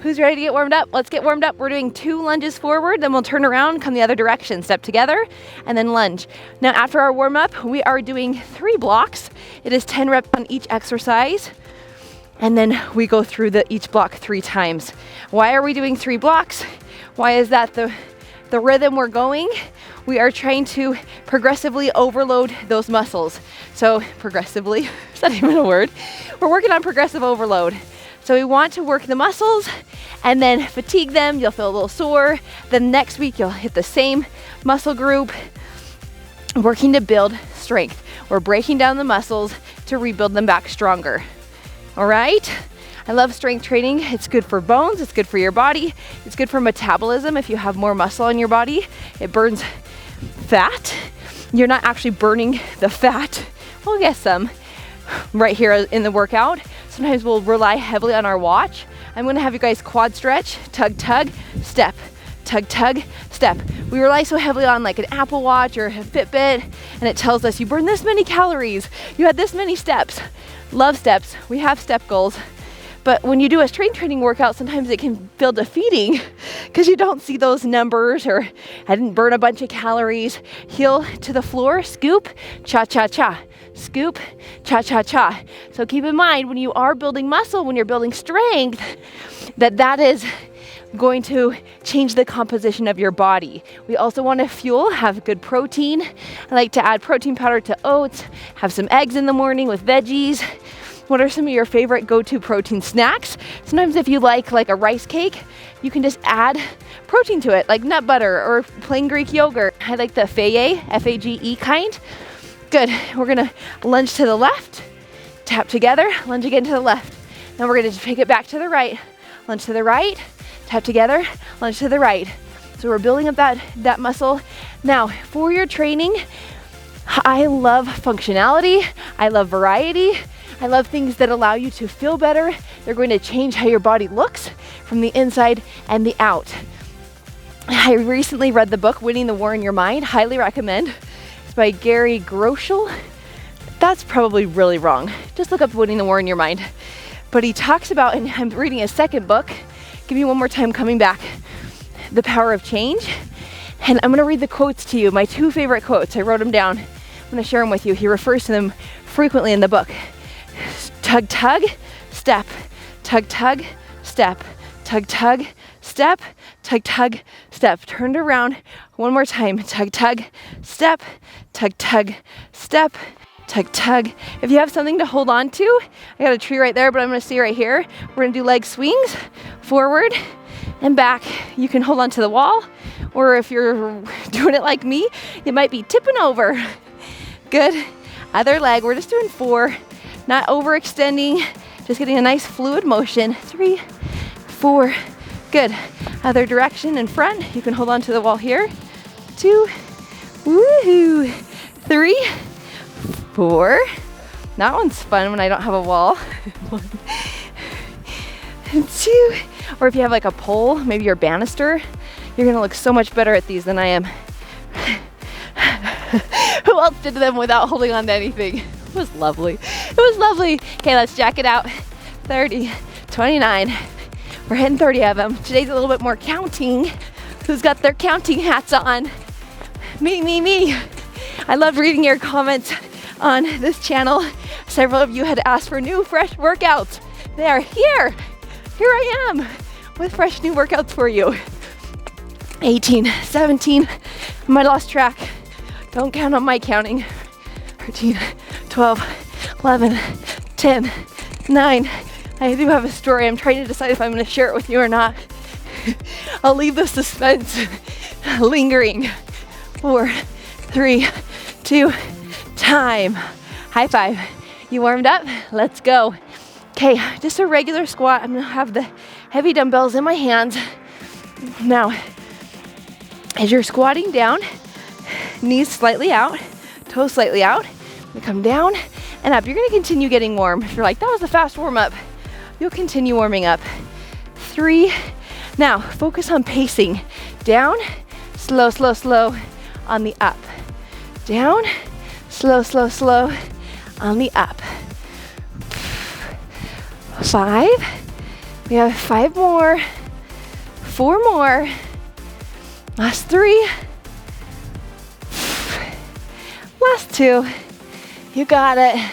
Who's ready to get warmed up? Let's get warmed up. We're doing 2 lunges forward, then we'll turn around, come the other direction, step together, and then lunge. Now after our warm up, we are doing 3 blocks. It is 10 reps on each exercise. And then we go through each block 3 times. Why are we doing 3 blocks? Why is that the rhythm we're going? We are trying to progressively overload those muscles. So progressively, is that even a word? We're working on progressive overload. So we want to work the muscles and then fatigue them. You'll feel a little sore. Then next week you'll hit the same muscle group, working to build strength. We're breaking down the muscles to rebuild them back stronger. All right? I love strength training. It's good for bones, it's good for your body, it's good for metabolism. If you have more muscle in your body, it burns fat. You're not actually burning the fat. Well, yes, some right here in the workout. Sometimes we'll rely heavily on our watch. I'm gonna have you guys quad stretch, tug, tug, step, tug, tug, step. We rely so heavily on like an Apple Watch or a Fitbit, and it tells us you burn this many calories, you had this many steps. Love steps, we have step goals. But when you do a strength training workout, sometimes it can feel defeating because you don't see those numbers, or I didn't burn a bunch of calories. Heel to the floor, scoop, cha-cha-cha. Scoop, cha-cha-cha. So keep in mind, when you are building muscle, when you're building strength, that is going to change the composition of your body. We also want to fuel, have good protein. I like to add protein powder to oats, have some eggs in the morning with veggies. What are some of your favorite go-to protein snacks? Sometimes if you like a rice cake, you can just add protein to it, like nut butter or plain Greek yogurt. I like the Fage, F-A-G-E kind. Good, we're gonna lunge to the left, tap together, lunge again to the left. Now we're gonna take it back to the right, lunge to the right, tap together, lunge to the right. So we're building up that muscle. Now, for your training, I love functionality, I love variety, I love things that allow you to feel better. They're going to change how your body looks from the inside and the out. I recently read the book, Winning the War in Your Mind, highly recommend. It's by Gary Groeschel. That's probably really wrong. Just look up Winning the War in Your Mind. But he talks about, and I'm reading a second book, give me one more time coming back, The Power of Change. And I'm gonna read the quotes to you, my 2 favorite quotes. I wrote them down. I'm gonna share them with you. He refers to them frequently in the book. Tug, tug, step, tug, tug, step, tug, tug, step, tug, tug, step. Turned around one more time. Tug, tug, step, tug, tug, step, tug, tug. If you have something to hold on to, I got a tree right there, but I'm gonna stay right here. We're gonna do leg swings, forward and back. You can hold on to the wall, or if you're doing it like me, it might be tipping over. Good. Other leg, we're just doing 4. Not overextending, just getting a nice fluid motion. 3, 4, good. Other direction in front, you can hold on to the wall here. 2, woohoo, 3, 4. That one's fun when I don't have a wall. 1, 2, or if you have like a pole, maybe your banister, you're gonna look so much better at these than I am. Who else did them without holding on to anything? It was lovely. It was lovely. Okay, let's jack it out. 30, 29. We're hitting 30 of them. Today's a little bit more counting. Who's got their counting hats on? Me. I love reading your comments on this channel. Several of you had asked for new, fresh workouts. They are here. Here I am with fresh new workouts for you. 18, 17. I might have lost track. Don't count on my counting. 13, 12, 11, 10, 9. I do have a story. I'm trying to decide if I'm going to share it with you or not. I'll leave the suspense lingering. 4, 3, 2, time. High five. You warmed up? Let's go. Okay, just a regular squat. I'm going to have the heavy dumbbells in my hands. Now, as you're squatting down, knees slightly out, toes slightly out. You come down and up. You're gonna continue getting warm. If you're like, that was a fast warm up, you'll continue warming up. 3. Now, focus on pacing. Down, slow, slow, slow on the up. Down, slow, slow, slow on the up. 5. We We have 5 more, 4 more, last 3, last 2, you got it,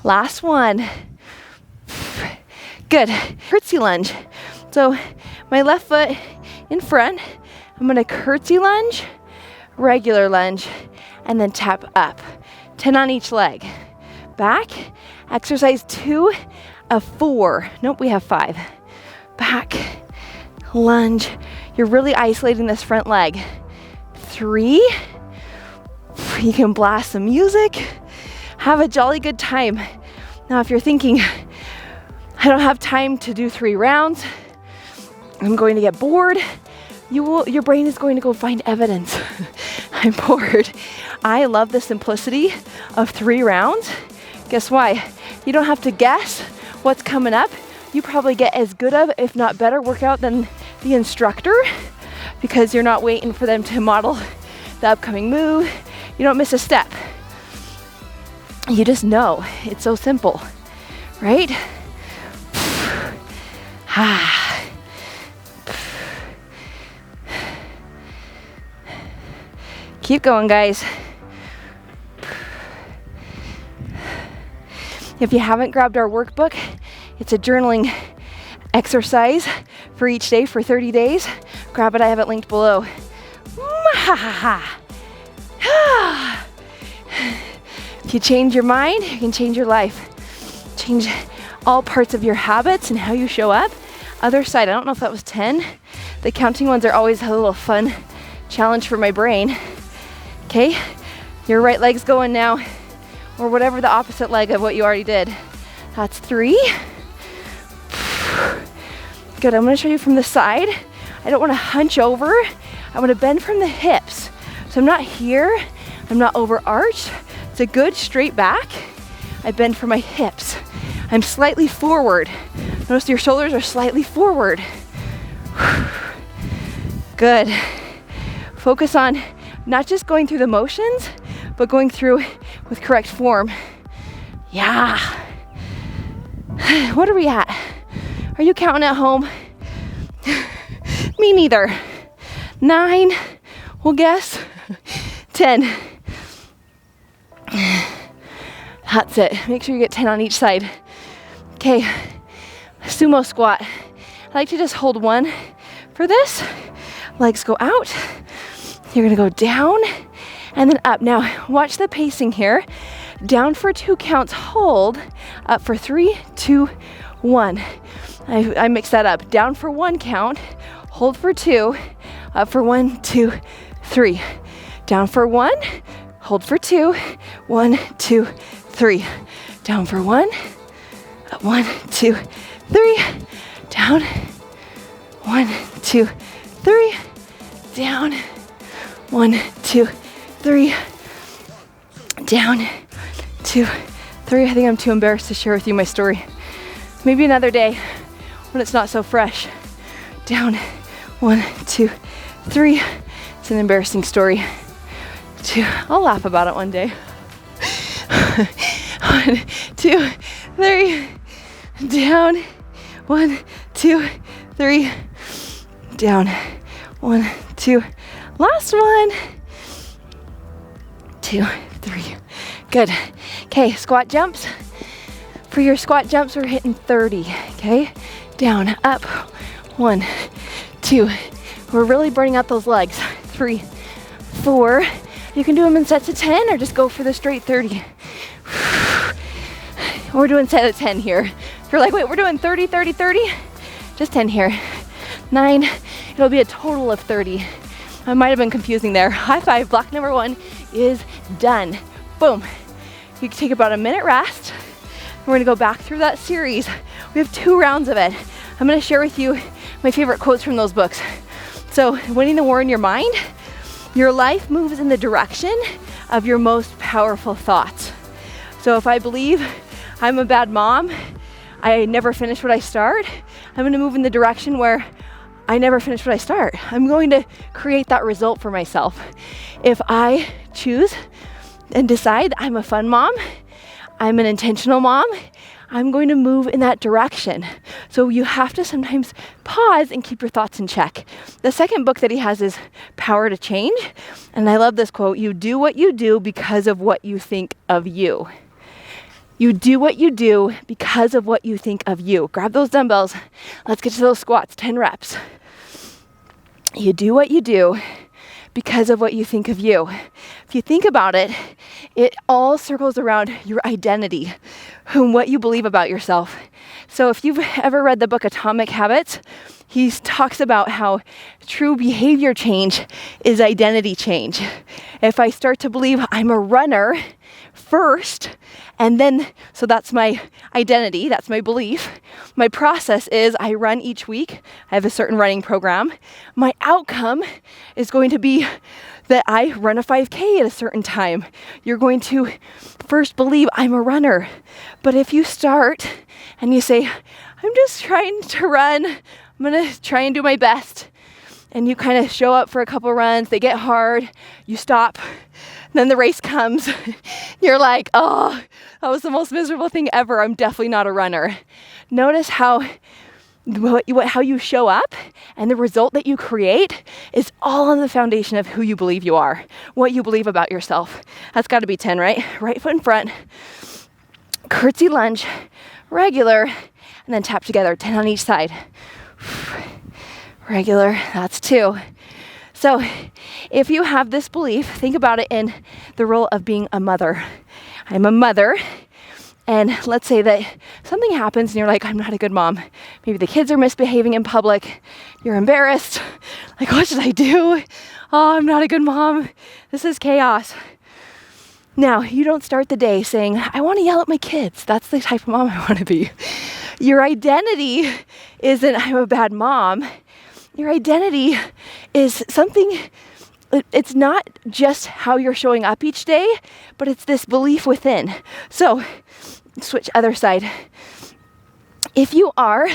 last 1, good. Curtsy lunge. So my left foot in front, I'm gonna curtsy lunge, regular lunge, and then tap up. 10 on each leg. Back, exercise 2 of 4. Nope, we have 5. Back, lunge. You're really isolating this front leg. 3. You can blast some music. Have a jolly good time. Now, if you're thinking, I don't have time to do 3 rounds, I'm going to get bored, your brain is going to go find evidence. I'm bored. I love the simplicity of 3 rounds. Guess why? You don't have to guess what's coming up. You probably get as good of, if not better, workout than the instructor, because you're not waiting for them to model the upcoming move. You don't miss a step. You just know. It's so simple, right? Keep going, guys. If you haven't grabbed our workbook, it's a journaling exercise for each day for 30 days. Grab it, I have it linked below. If you change your mind, you can change your life. Change all parts of your habits and how you show up. Other side, I don't know if that was 10. The counting ones are always a little fun challenge for my brain. Okay, your right leg's going now, or whatever the opposite leg of what you already did. That's 3. Good, I'm gonna show you from the side. I don't wanna hunch over. I wanna bend from the hips. So I'm not here, I'm not overarched. It's a good straight back. I bend from my hips. I'm slightly forward. Notice your shoulders are slightly forward. Good. Focus on not just going through the motions, but going through with correct form. Yeah. What are we at? Are you counting at home? Me neither. 9, we'll guess. 10. That's it. Make sure you get 10 on each side. Okay, sumo squat. I like to just hold 1 for this. Legs go out. You're gonna go down and then up. Now, watch the pacing here. Down for 2 counts, hold. Up for 3, 2, 1. I mix that up. Down for 1 count, hold for 2, up for 1, 2, 3. Down for 1, hold for 2, 1, 2, 3. Down for 1, up 1, 2, 3. Down, 1, 2, 3. Down, 1, 2, 3. Down, 2, 3. I think I'm too embarrassed to share with you my story. Maybe another day when it's not so fresh. Down, 1, 2, 3. It's an embarrassing story. 2. I'll laugh about it one day. 1, 2, 3. Down, 1, 2, 3. Down, 1, 2. Last one. 2, 3. Good. Okay, squat jumps. For your squat jumps, we're hitting 30. Okay, down, up. 1, 2. We're really burning out those legs. 3, 4. You can do them in sets of 10 or just go for the straight 30. We're doing set of 10 here. If you're like, wait, we're doing 30, 30, 30? Just 10 here. 9, it'll be a total of 30. I might have been confusing there. High five, block number 1 is done. Boom. You can take about a minute rest. We're gonna go back through that series. We have 2 rounds of it. I'm gonna share with you my favorite quotes from those books. So, winning the war in your mind, your life moves in the direction of your most powerful thoughts. So if I believe I'm a bad mom, I never finish what I start, I'm gonna move in the direction where I never finish what I start. I'm going to create that result for myself. If I choose and decide I'm a fun mom, I'm an intentional mom, I'm going to move in that direction. So you have to sometimes pause and keep your thoughts in check. The second book that he has is Power to Change. And I love this quote, you do what you do because of what you think of you. You do what you do because of what you think of you. Grab those dumbbells. Let's get to those squats, 10 reps. You do what you do because of what you think of you. If you think about it, it all circles around your identity and what you believe about yourself. So if you've ever read the book Atomic Habits, he talks about how true behavior change is identity change. If I start to believe I'm a runner first, and then, so that's my identity, that's my belief. My process is I run each week. I have a certain running program. My outcome is going to be that I run a 5K at a certain time. You're going to first believe I'm a runner. But if you start and you say, I'm just trying to run, I'm gonna try and do my best. And you kind of show up for a couple runs, they get hard, you stop, then the race comes. You're like, oh, that was the most miserable thing ever. I'm definitely not a runner. Notice how you show up and the result that you create is all on the foundation of who you believe you are, what you believe about yourself. That's got to be 10, right? Right foot in front, curtsy lunge, regular, and then tap together, 10 on each side. Regular, that's 2. So if you have this belief, think about it in the role of being a mother. I'm a mother, and let's say that something happens and you're like, I'm not a good mom. Maybe the kids are misbehaving in public. You're embarrassed. Like, what should I do? Oh, I'm not a good mom. This is chaos. Now, you don't start the day saying, I want to yell at my kids. That's the type of mom I want to be. Your identity isn't, I'm a bad mom. Your identity is something, it's not just how you're showing up each day, but it's this belief within. So, switch other side. If you are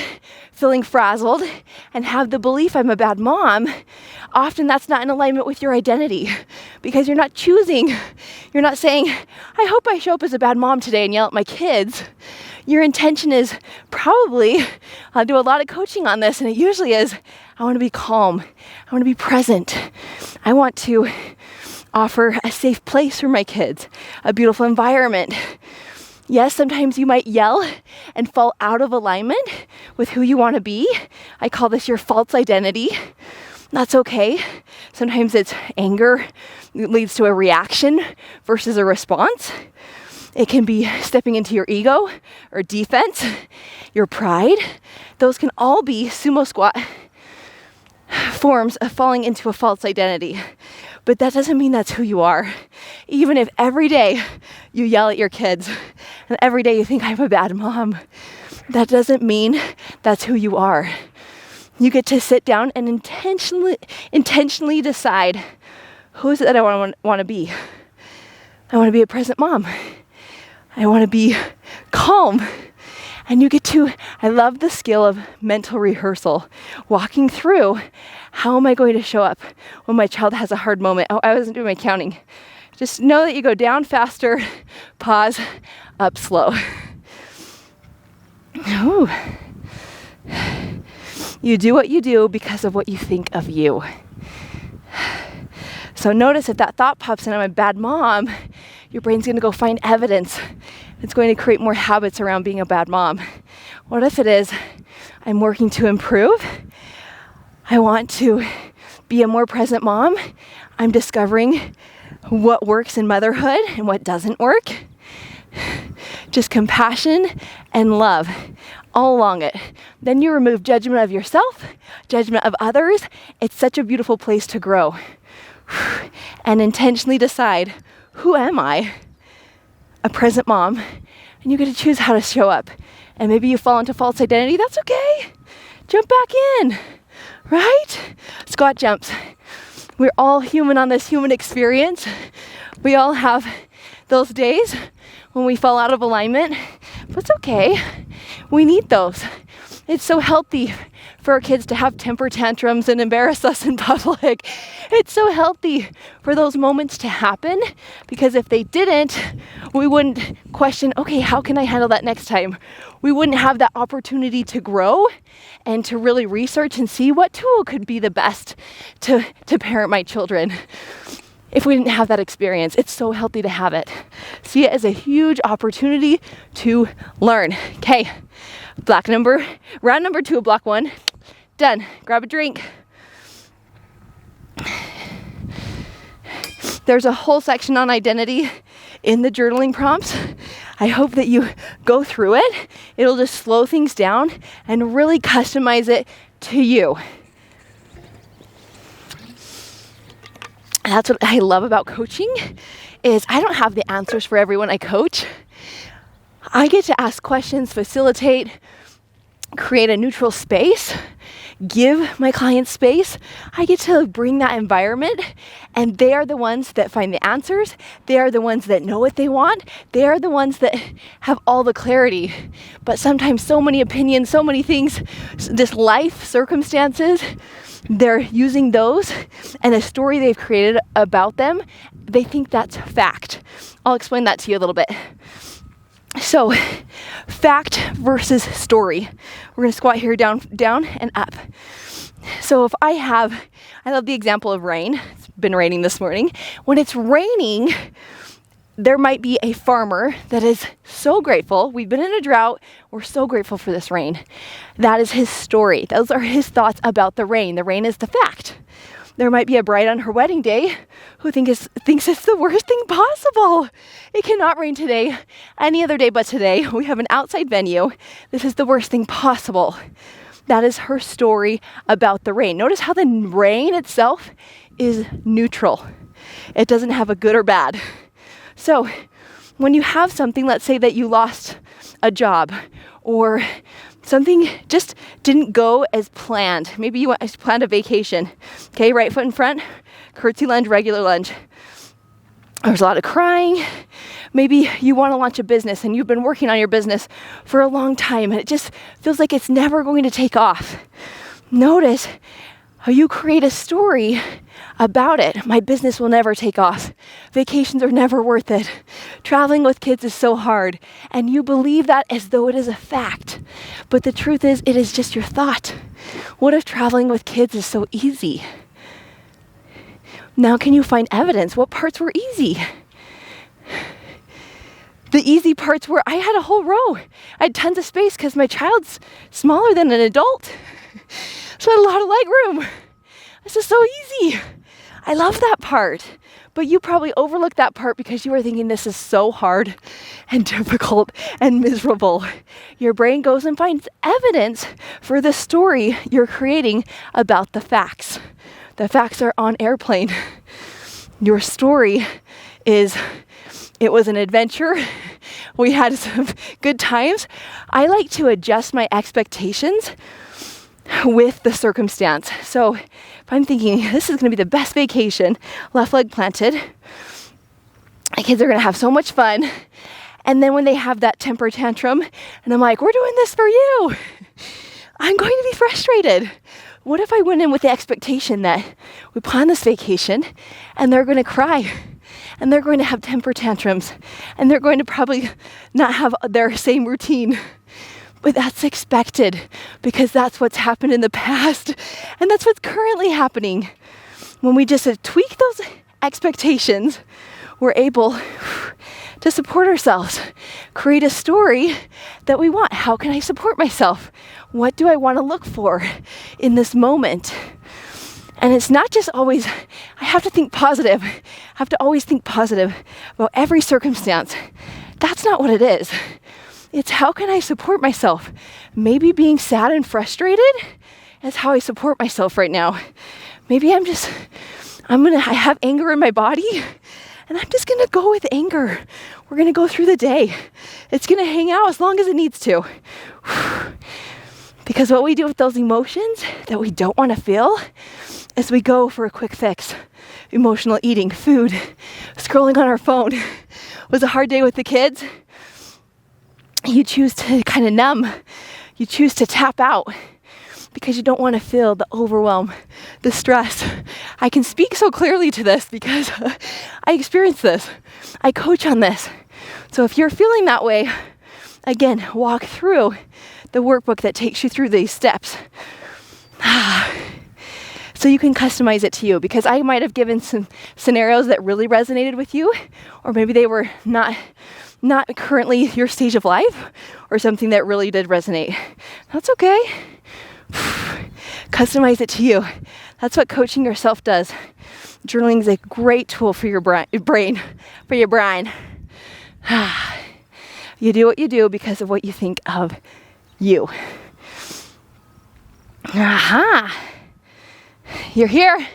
feeling frazzled and have the belief I'm a bad mom, often that's not in alignment with your identity because you're not choosing. You're not saying, I hope I show up as a bad mom today and yell at my kids. Your intention is probably, I'll do a lot of coaching on this, and it usually is, I want to be calm. I want to be present. I want to offer a safe place for my kids, a beautiful environment. Yes, sometimes you might yell and fall out of alignment with who you want to be. I call this your false identity. That's okay. Sometimes it's anger leads to a reaction versus a response. It can be stepping into your ego or defense, your pride. Those can all be sumo squat forms of falling into a false identity. But that doesn't mean that's who you are. Even if every day you yell at your kids and every day you think I'm a bad mom, that doesn't mean that's who you are. You get to sit down and intentionally decide, who is it that I want to be? I want to be a present mom. I want to be calm. And you get to, I love the skill of mental rehearsal, walking through, how am I going to show up when my child has a hard moment? Oh, I wasn't doing my counting. Just know that you go down faster, pause, up slow. Ooh. You do what you do because of what you think of you. So notice if that thought pops in, I'm a bad mom, your brain's going to go find evidence. It's going to create more habits around being a bad mom. What if it is, I'm working to improve? I want to be a more present mom. I'm discovering what works in motherhood and what doesn't work. Just compassion and love all along it. Then you remove judgment of yourself, judgment of others. It's such a beautiful place to grow. And intentionally decide, who am I? A present mom. And you get to choose how to show up. And maybe you fall into false identity. That's okay. Jump back in, right? Squat jumps. We're all human on this human experience. We all have those days when we fall out of alignment. But it's okay. We need those. It's so healthy for our kids to have temper tantrums and embarrass us in public. It's so healthy for those moments to happen, because if they didn't, we wouldn't question, okay, how can I handle that next time? We wouldn't have that opportunity to grow and to really research and see what tool could be the best to parent my children. If we didn't have that experience, it's so healthy to have it. See it as a huge opportunity to learn. Okay, round number 2 of block 1, done. Grab a drink. There's a whole section on identity in the journaling prompts. I hope that you go through it. It'll just slow things down and really customize it to you. That's what I love about coaching, is I don't have the answers for everyone I coach. I get to ask questions, facilitate, create a neutral space, give my clients space. I get to bring that environment, and they are the ones that find the answers. They are the ones that know what they want. They are the ones that have all the clarity. But sometimes so many opinions, so many things, just life circumstances, they're using those and a story they've created about them. They think that's fact. I'll explain that to you a little bit. So, fact versus story. We're going to squat here down and up. So if I love the example of rain. It's been raining this morning. When it's raining, there might be a farmer that is so grateful. We've been in a drought. We're so grateful for this rain. That is his story. Those are his thoughts about the rain. The rain is the fact. There might be a bride on her wedding day who thinks it's the worst thing possible. It cannot rain today, any other day but today. We have an outside venue. This is the worst thing possible. That is her story about the rain. Notice how the rain itself is neutral. It doesn't have a good or bad. So when you have something, let's say that you lost a job, or something just didn't go as planned. Maybe you planned a vacation. Okay, right foot in front, curtsy lunge, regular lunge. There's a lot of crying. Maybe you want to launch a business and you've been working on your business for a long time and it just feels like it's never going to take off. Notice how you create a story about it. My business will never take off. Vacations are never worth it. Traveling with kids is so hard. And you believe that as though it is a fact. But the truth is, it is just your thought. What if traveling with kids is so easy? Now can you find evidence? What parts were easy? The easy parts were I had a whole row. I had tons of space because my child's smaller than an adult. So I had a lot of leg room. This is so easy. I love that part. But you probably overlooked that part because you were thinking this is so hard and difficult and miserable. Your brain goes and finds evidence for the story you're creating about the facts. The facts are on airplane. Your story is, it was an adventure. We had some good times. I like to adjust my expectations with the circumstance. So if I'm thinking this is going to be the best vacation, left leg planted, my kids are going to have so much fun. And then when they have that temper tantrum and I'm like, we're doing this for you, I'm going to be frustrated. What if I went in with the expectation that we plan this vacation and they're going to cry and they're going to have temper tantrums and they're going to probably not have their same routine? But that's expected because that's what's happened in the past and that's what's currently happening. When we just tweak those expectations, we're able to support ourselves, create a story that we want. How can I support myself? What do I want to look for in this moment? And it's not just always, I have to think positive. I have to always think positive about every circumstance. That's not what it is. It's how can I support myself? Maybe being sad and frustrated is how I support myself right now. Maybe I have anger in my body and I'm just going to go with anger. We're going to go through the day. It's going to hang out as long as it needs to. Because what we do with those emotions that we don't want to feel is we go for a quick fix. Emotional eating, food, scrolling on our phone. It was a hard day with the kids. You choose to kind of numb, You choose to tap out because you don't want to feel the overwhelm, the stress. I can speak so clearly to this because I experienced this. I coach on this. So if you're feeling that way, again, walk through the workbook that takes you through these steps. So you can customize it to you, because I might have given some scenarios that really resonated with you, or maybe they were not currently your stage of life, or something that really did resonate. That's okay. Customize it to you. That's what coaching yourself does. Journaling is a great tool for your brain. You do what you do because of what you think of you. Aha! You're here.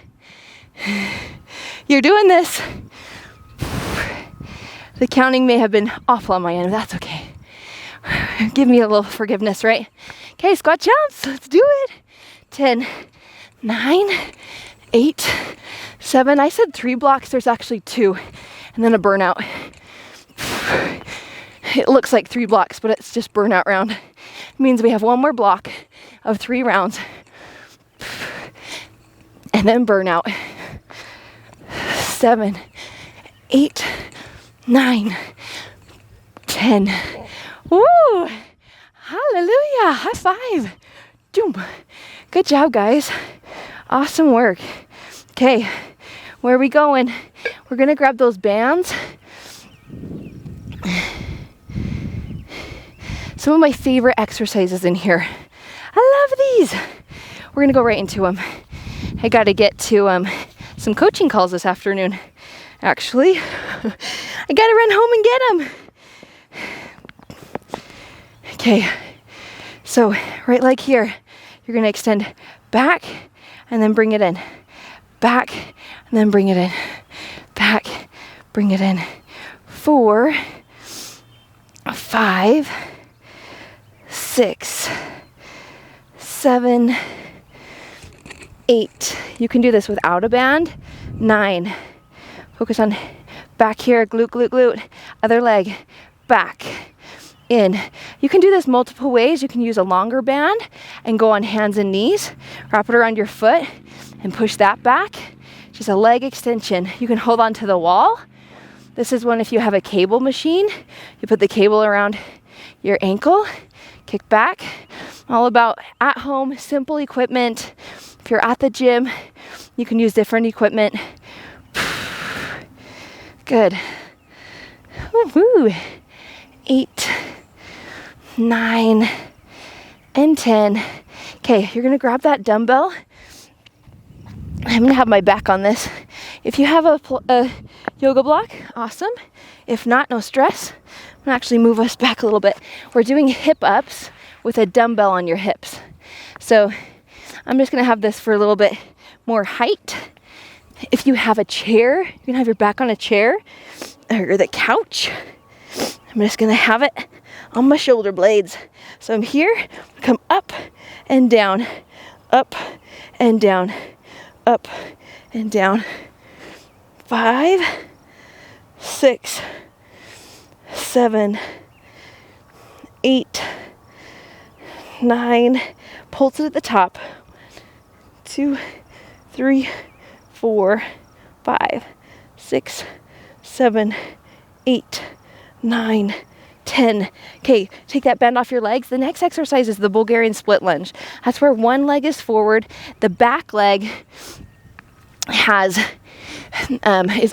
You're doing this. The counting may have been awful on my end, but that's okay. Give me a little forgiveness, right? Okay, squat jumps. Let's do it. 10, 9, 8, 7. I said 3 blocks. There's actually 2. And then a burnout. It looks like 3 blocks, but it's just burnout round. It means we have 1 more block of 3 rounds. And then burnout. 7, 8, 9, 10. Woo! Hallelujah! High five! Doom! Good job, guys. Awesome work. Okay, where are we going? We're gonna grab those bands. Some of my favorite exercises in here. I love these. We're gonna go right into them. I gotta get to some coaching calls this afternoon. Actually, I gotta run home and get them. Okay, so right leg here, you're gonna extend back and then bring it in. Back and then bring it in. Back, bring it in. 4, 5, 6, 7, 8. You can do this without a band. 9. Focus on back here, glute, glute, glute. Other leg, back, in. You can do this multiple ways. You can use a longer band and go on hands and knees. Wrap it around your foot and push that back. Just a leg extension. You can hold on to the wall. This is one if you have a cable machine. You put the cable around your ankle, kick back. All about at home, simple equipment. If you're at the gym, you can use different equipment. Good. Woo-hoo. 8, 9, and 10. Okay, you're gonna grab that dumbbell. I'm gonna have my back on this. If you have a yoga block, awesome. If not, no stress. I'm gonna actually move us back a little bit. We're doing hip ups with a dumbbell on your hips. So I'm just gonna have this for a little bit more height. If you have a chair, you can have your back on a chair or the couch. I'm just gonna have it on my shoulder blades. So I'm here, come up and down, up and down, up and down. 5, 6, 7, 8, 9. Pulse it at the top. 2, 3, 4, 5, 6, 7, 8, 9, 10. Okay, take that band off your legs. The next exercise is the Bulgarian split lunge. That's where one leg is forward, the back leg is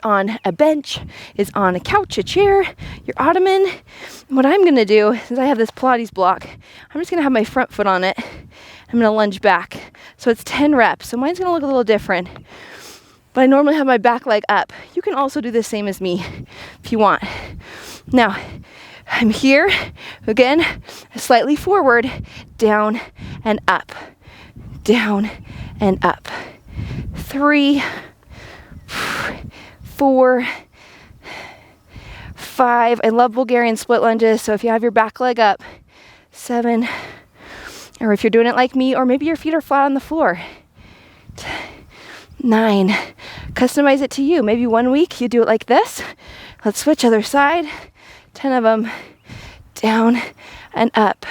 on a bench, is on a couch, a chair, your ottoman. What I'm gonna do is I have this Pilates block. I'm just gonna have my front foot on it. I'm gonna lunge back. So it's 10 reps. So mine's gonna look a little different. But I normally have my back leg up. You can also do the same as me if you want. Now, I'm here, again, slightly forward, down and up, down and up. 3, 4, 5. I love Bulgarian split lunges, so if you have your back leg up, 7, or if you're doing it like me, or maybe your feet are flat on the floor, 9. Customize it to you. Maybe one week you do it like this. Let's switch other side. 10 of them, down and up,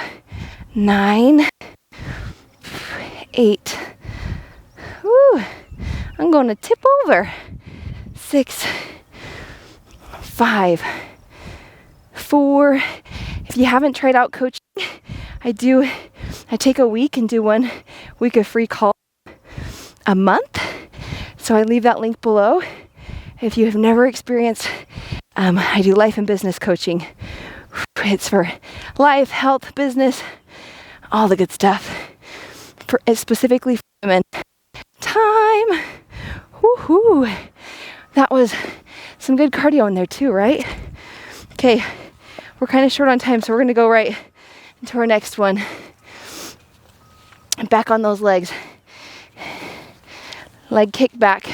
9, 8. Woo. I'm going to tip over. 6, 5, 4. If you haven't tried out coaching, I take a week and do 1 week of free call a month. So I leave that link below. If you have never experienced, I do life and business coaching. It's for life, health, business, all the good stuff. It's specifically for women. Time. Woohoo. That was some good cardio in there too, right? Okay, we're kind of short on time, so we're gonna go right into our next one. Back on those legs. Leg kick back.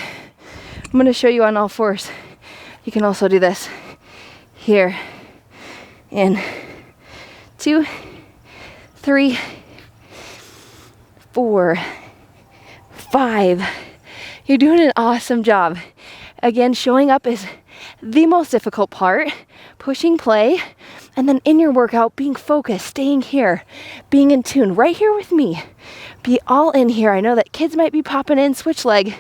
I'm gonna show you on all fours. You can also do this here. In 2, 3, 4, 5. You're doing an awesome job. Again, showing up is the most difficult part. Pushing play, and then in your workout, being focused, staying here, being in tune, right here with me. Be all in here. I know that kids might be popping in, switch legs.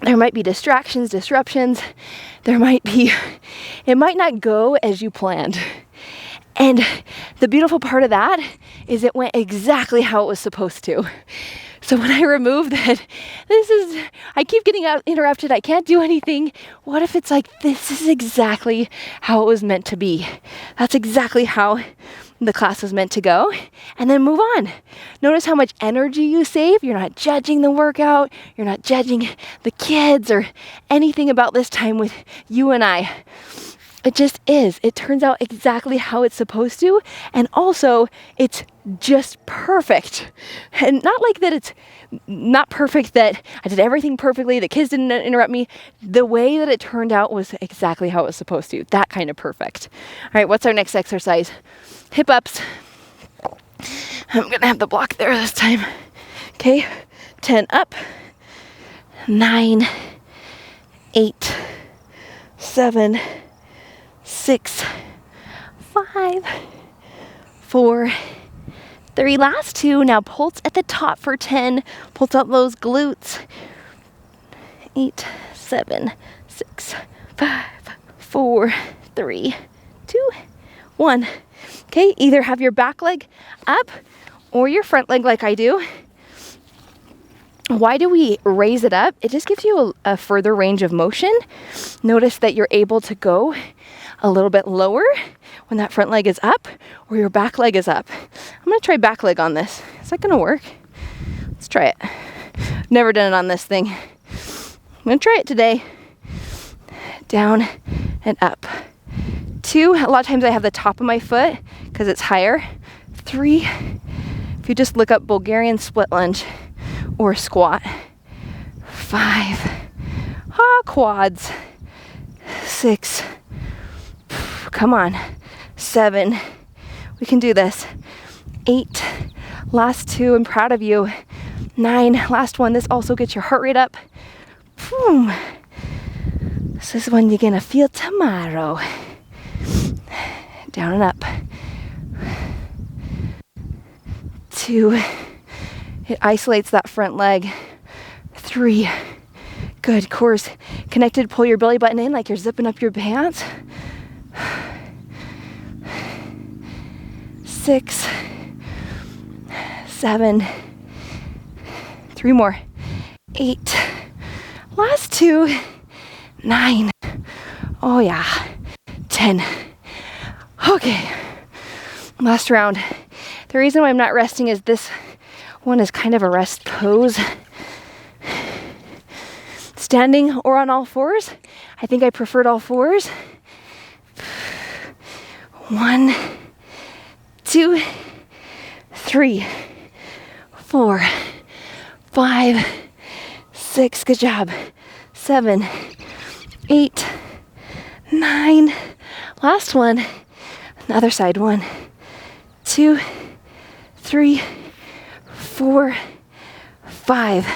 There might be distractions, disruptions. It might not go as you planned. And the beautiful part of that is it went exactly how it was supposed to. So when I remove that, I keep getting interrupted, I can't do anything. What if it's like, this is exactly how it was meant to be? That's exactly how the class was meant to go. And then move on. Notice how much energy you save. You're not judging the workout. You're not judging the kids or anything about this time with you and I. It just is. It turns out exactly how it's supposed to. And also, it's just perfect. And not like that it's not perfect that I did everything perfectly, the kids didn't interrupt me. The way that it turned out was exactly how it was supposed to. That kind of perfect. All right, what's our next exercise? Hip ups. I'm going to have the block there this time. Okay, 10 up. 9, 8, 7, 6, 5, 4, 3. Last 2. Now pulse at the top for 10. Pulse out those glutes. 8, 7, 6, 5, 4, 3, 2, 1. Okay, either have your back leg up or your front leg like I do. Why do we raise it up? It just gives you a further range of motion. Notice that you're able to go a little bit lower when that front leg is up or your back leg is up. I'm gonna try back leg on this. Is that gonna work? Let's try it. Never done it on this thing. I'm gonna try it today. Down and up. 2, a lot of times I have the top of my foot because it's higher. 3, if you just look up Bulgarian split lunge or squat. 5, quads. 6, come on. 7, we can do this. 8, last 2, I'm proud of you. 9, last 1. This also gets your heart rate up. Boom. This is one you're gonna feel tomorrow. Down and up. 2, it isolates that front leg. 3, good, course connected. Pull your belly button in like you're zipping up your pants. 6, 7, 3 more. 8, last 2, 9, oh yeah, 10. Okay, last round. The reason why I'm not resting is this one is kind of a rest pose. Standing or on all fours. I think I preferred all fours. 1, 2, 3, 4, 5, 6, good job. 7, 8, 9, last one. Other side. 1, 2, 3, 4, 5,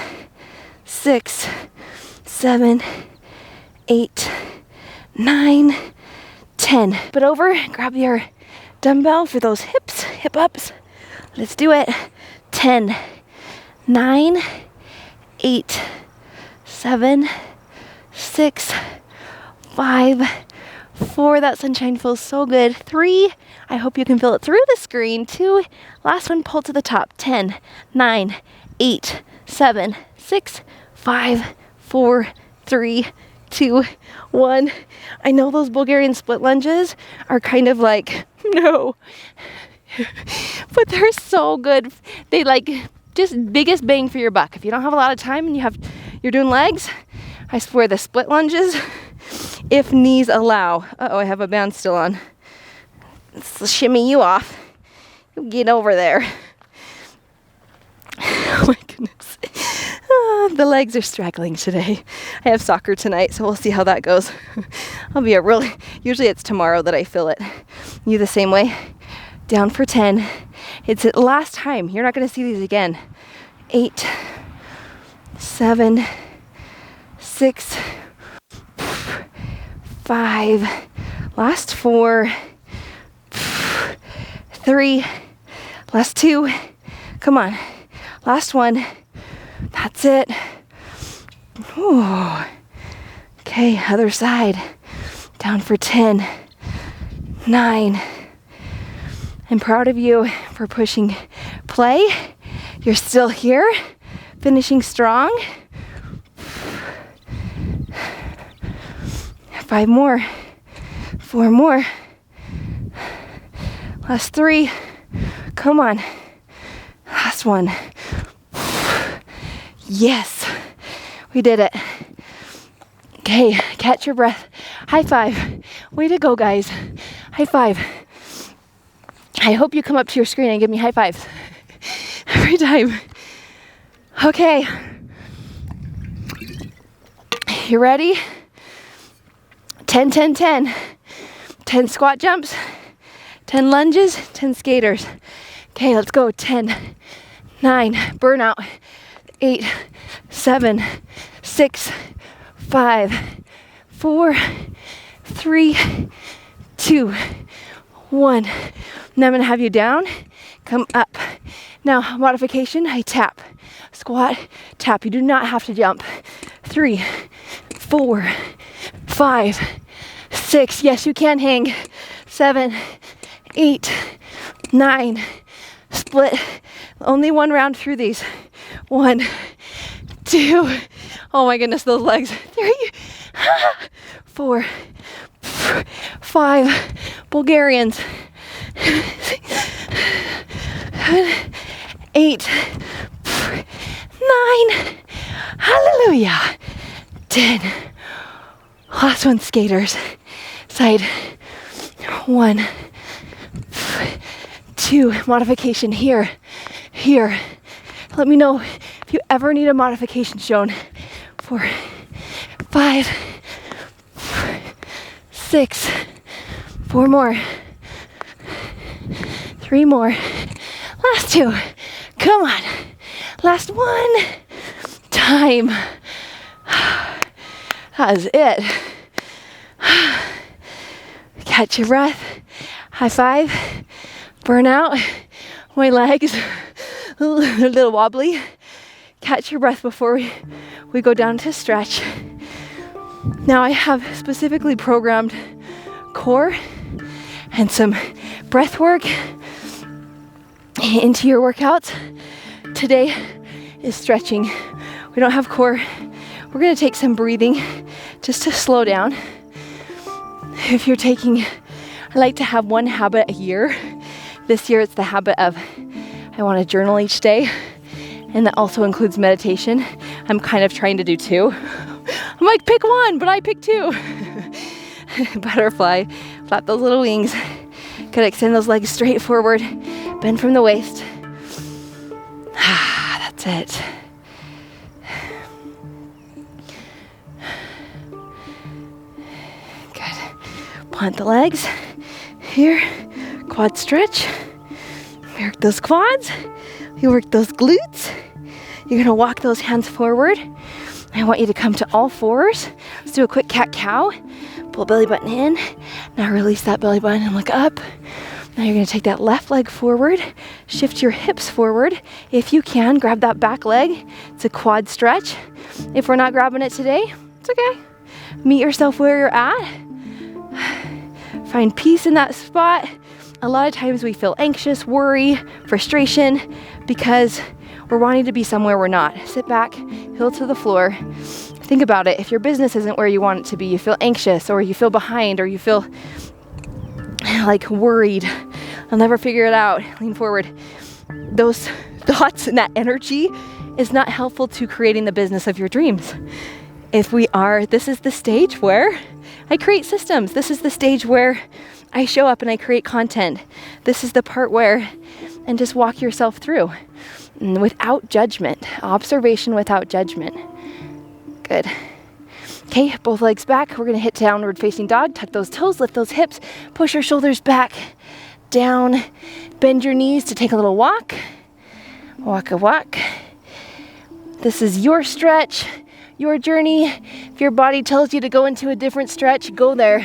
6, 7, 8, 9, 10. But over, grab your dumbbell for those hips, hip ups. Let's do it. 10, 9, 8, 7, 6, 5, 4. That sunshine feels so good. 3, I hope you can feel it through the screen. 2, last one, pull to the top. 10, 9, 8, 7, 6, 5, 4, 3, 2, 1. I know those Bulgarian split lunges are kind of like, no, but they're so good. They like just biggest bang for your buck. If you don't have a lot of time and you're doing legs, I swear the split lunges, if knees allow. Uh-oh, I have a band still on. Let's shimmy you off. Get over there. Oh my goodness. The legs are straggling today. I have soccer tonight, so we'll see how that goes. Usually it's tomorrow that I feel it. You the same way? Down for 10. It's the last time. You're not going to see these again. 8, 7, 6, 5, last 4, 3, last 2, come on, last 1, that's it. Ooh. Okay, other side, down for 10, 9. I'm proud of you for pushing play. You're still here, finishing strong. 5 more, 4 more, last 3, come on, last 1. Yes, we did it. Okay, catch your breath. High five. Way to go, guys. High five. I hope you come up to your screen and give me high fives every time. Okay, you ready? 10, 10, 10. 10 squat jumps, 10 lunges, 10 skaters. Okay, let's go. 10, 9, burnout. 8, 7, 6, 5, 4, 3, 2, 1. Now I'm gonna have you down, come up. Now, modification, I tap, squat, tap. You do not have to jump. 3, 4, 5, 6. Yes, you can hang. 7, 8, 9. Split. Only one round through these. 1, 2. Oh my goodness, those legs. 3, 4, 5. Bulgarians. 8, 9. Hallelujah. 10. Last one, skaters. Side. 1, 2. Modification here. Here. Let me know if you ever need a modification shown. 4, 5, 6. 4 more. 3 more. Last 2. Come on. Last 1. Time. That is it. Catch your breath. High five. Burnout. My legs a little wobbly. Catch your breath before we go down to stretch. Now I have specifically programmed core and some breath work into your workouts. Today is stretching. We don't have core. We're going to take some breathing just to slow down. If you're taking, I like to have one habit a year. This year it's the habit of I want to journal each day, and that also includes meditation. I'm kind of trying to do 2. I'm like, pick 1, but I pick 2. Butterfly, flap those little wings. Gotta extend those legs straight forward, bend from the waist. That's it. Good. Plant the legs. Here, quad stretch. Work those quads. You work those glutes. You're gonna walk those hands forward. I want you to come to all fours. Let's do a quick cat-cow. Pull belly button in. Now release that belly button and look up. Now you're gonna take that left leg forward, shift your hips forward. If you can, grab that back leg. It's a quad stretch. If we're not grabbing it today, it's okay. Meet yourself where you're at. Find peace in that spot. A lot of times we feel anxious, worry, frustration because we're wanting to be somewhere we're not. Sit back, heel to the floor. Think about it. If your business isn't where you want it to be, you feel anxious or you feel behind or you feel like worried. I'll never figure it out. Lean forward. Those thoughts and that energy is not helpful to creating the business of your dreams. This is the stage where I create systems. This is the stage where I show up and I create content. This is the part where, and just walk yourself through without judgment, observation without judgment. Good. Okay, both legs back. We're gonna hit downward facing dog. Tuck those toes, lift those hips, push your shoulders back, down, bend your knees to take a little walk. Walk a walk. This is your stretch, your journey. If your body tells you to go into a different stretch, go there.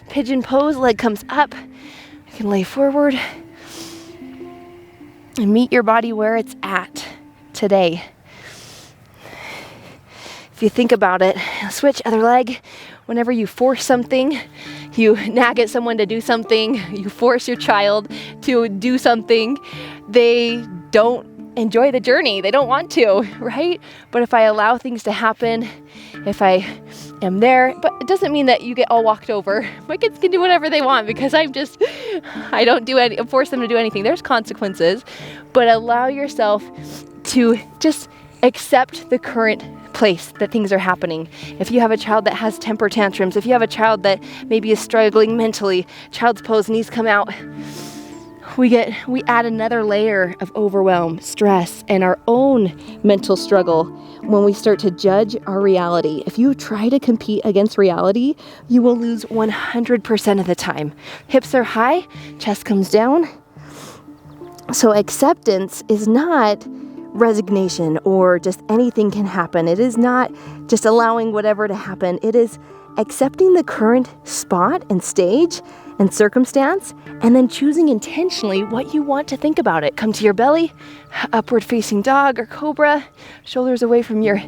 Pigeon pose, leg comes up. You can lay forward and meet your body where it's at today. If you think about it, switch other leg. Whenever you force something, you nag at someone to do something, you force your child to do something, they don't enjoy the journey. They don't want to, right? But if I allow things to happen, if I am there, but it doesn't mean that you get all walked over. My kids can do whatever they want because I don't force them to do anything. There's consequences, but allow yourself to just accept the current place that things are happening. If you have a child that has temper tantrums, if you have a child that maybe is struggling mentally, child's pose, knees come out, we add another layer of overwhelm, stress, and our own mental struggle when we start to judge our reality. If you try to compete against reality, you will lose 100% of the time. Hips are high, chest comes down. So acceptance is not resignation or just anything can happen. It is not just allowing whatever to happen. It is accepting the current spot and stage and circumstance, and then choosing intentionally what you want to think about it. Come to your belly, upward facing dog or cobra, shoulders away from your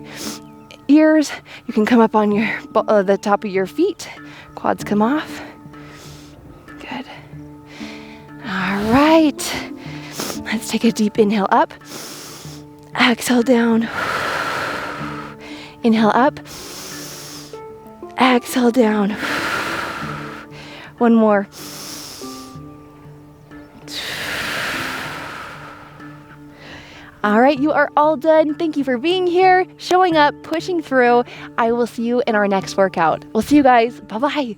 ears. You can come up on the top of your feet. Quads come off. Good. All right. Let's take a deep inhale up. Exhale down. Inhale up. Exhale down. One more. All right, you are all done. Thank you for being here, showing up, pushing through. I will see you in our next workout. We'll see you guys. Bye-bye.